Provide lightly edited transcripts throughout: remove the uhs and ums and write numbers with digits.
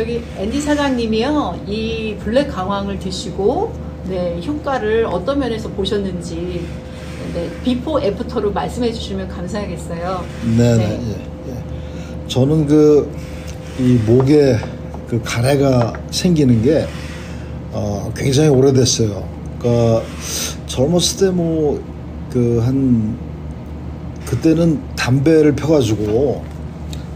저기 앤디 사장님이요, 이 블랙 강황을 드시고 네, 효과를 어떤 면에서 보셨는지 네, 비포 애프터로 말씀해 주시면 감사하겠어요. 네네. 네. 예, 예. 저는 이 목에 그 가래가 생기는 게 굉장히 오래됐어요. 그러니까 젊었을 때 그때는 담배를 펴가지고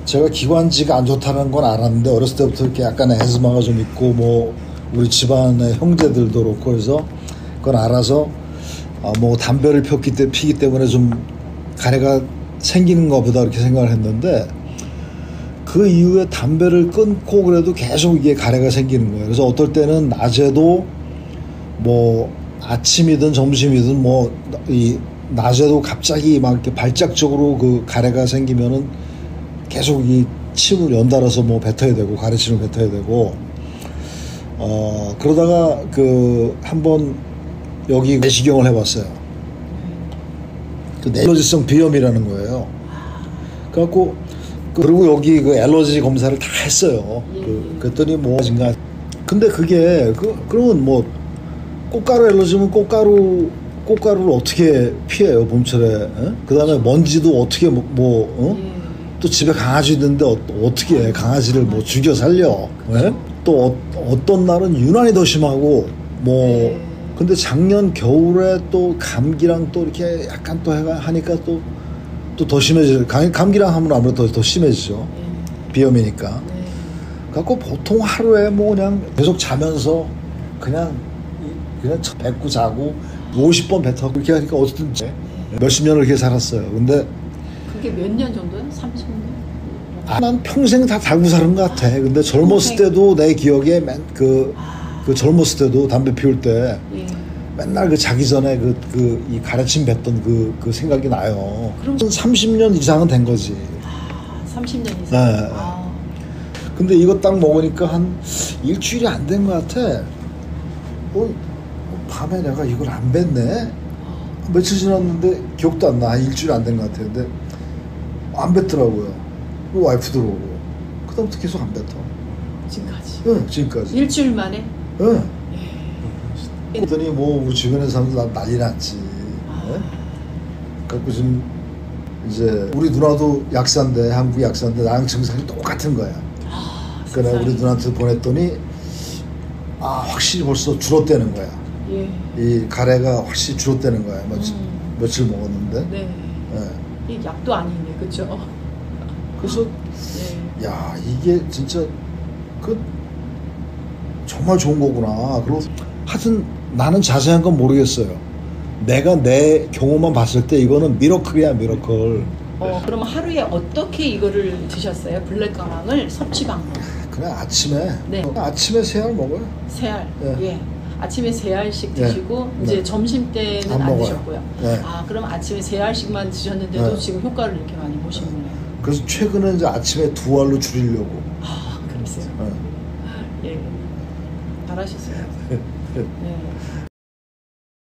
제가 기관지가 안 좋다는 건 알았는데 어렸을 때부터 이렇게 약간 에스마가 좀 있고 우리 집안의 형제들도 그렇고 해서 그걸 알아서 담배를 피기 때문에 좀 가래가 생기는가 보다 이렇게 생각을 했는데 그 이후에 담배를 끊고 그래도 계속 이게 가래가 생기는 거예요. 그래서 어떨 때는 낮에도 아침이든 점심이든 이 낮에도 갑자기 막 이렇게 발작적으로 그 가래가 생기면은 계속 이 침을 연달아서 뱉어야 되고 가래침을 뱉어야 되고 그러다가 한번 여기 내시경을 해봤어요. 그 알러지성 비염이라는 거예요. 그래갖고 그리고 여기 그 알러지 검사를 다 했어요. 그랬더니 근데 그게 그러면 꽃가루 알러지면 꽃가루를 어떻게 피해요, 봄철에? 그 다음에 먼지도 어떻게 또 집에 강아지 있는데 어떻게 해? 강아지를 죽여 살려? 또 어떤 날은 유난히 더 심하고 근데 작년 겨울에 또 감기랑 또 이렇게 약간 또 하니까 또 더 심해지죠. 감기랑 하면 아무래도 더 심해지죠. 비염이니까. 그래갖고 보통 하루에 그냥 계속 자면서 그냥 뱉고 자고 50번 뱉어 그렇게 하니까 어쨌든 몇십 년을 그렇게 살았어요. 근데 그게 몇 년 정도요? 30년? 난 평생 다 달고 사는 것 같아. 근데 젊었을 때도 내 기억에 젊었을 때도 담배 피울 때 맨날 자기 전에 이 가래침 뱉던 그 생각이 나요. 그럼 30년 이상은 된 거지. 30년 이상? 네. 근데 이거 딱 먹으니까 한 일주일이 안 된 것 같아. 밤에 내가 이걸 안 뱉네? 며칠 지났는데 기억도 안 나. 한 일주일 안 된 것 같아. 근데 안 뱉더라고요. 와이프 들어오고. 그 다음부터 계속 안 뱉어. 지금까지? 응, 지금까지. 일주일 만에? 응. 그랬더니 우리 주변에 사람들 난리 났지. 그래갖고 지금 이제 우리 누나도 약사인데, 한국 약사인데 나랑 증상이 똑같은 거야. 그래 우리 누나한테 보냈더니 확실히 벌써 줄었다는 거야. 이 가래가 확실히 줄었다는 거야. 며칠 먹었는데. 네. 이 약도 아니네, 그렇죠? 그래서 야, 이게 진짜 정말 좋은 거구나. 그리고 하여튼 나는 자세한 건 모르겠어요. 내가 내 경험만 봤을 때 이거는 미러클이야, 미러클. 그럼 하루에 어떻게 이거를 드셨어요? 블랙 강황을 섭취 방법? 그냥 아침에. 네. 아침에 3알 먹어요. 3알. 예. 아침에 3알씩 드시고 이제 점심 때는 안 드셨고요. 그럼 아침에 3알씩만 드셨는데도 지금 효과를 이렇게 많이 보시는군요. 그래서 최근에 이제 아침에 2알로 줄이려고. 그러세요? 예. 잘하셨어요. 네.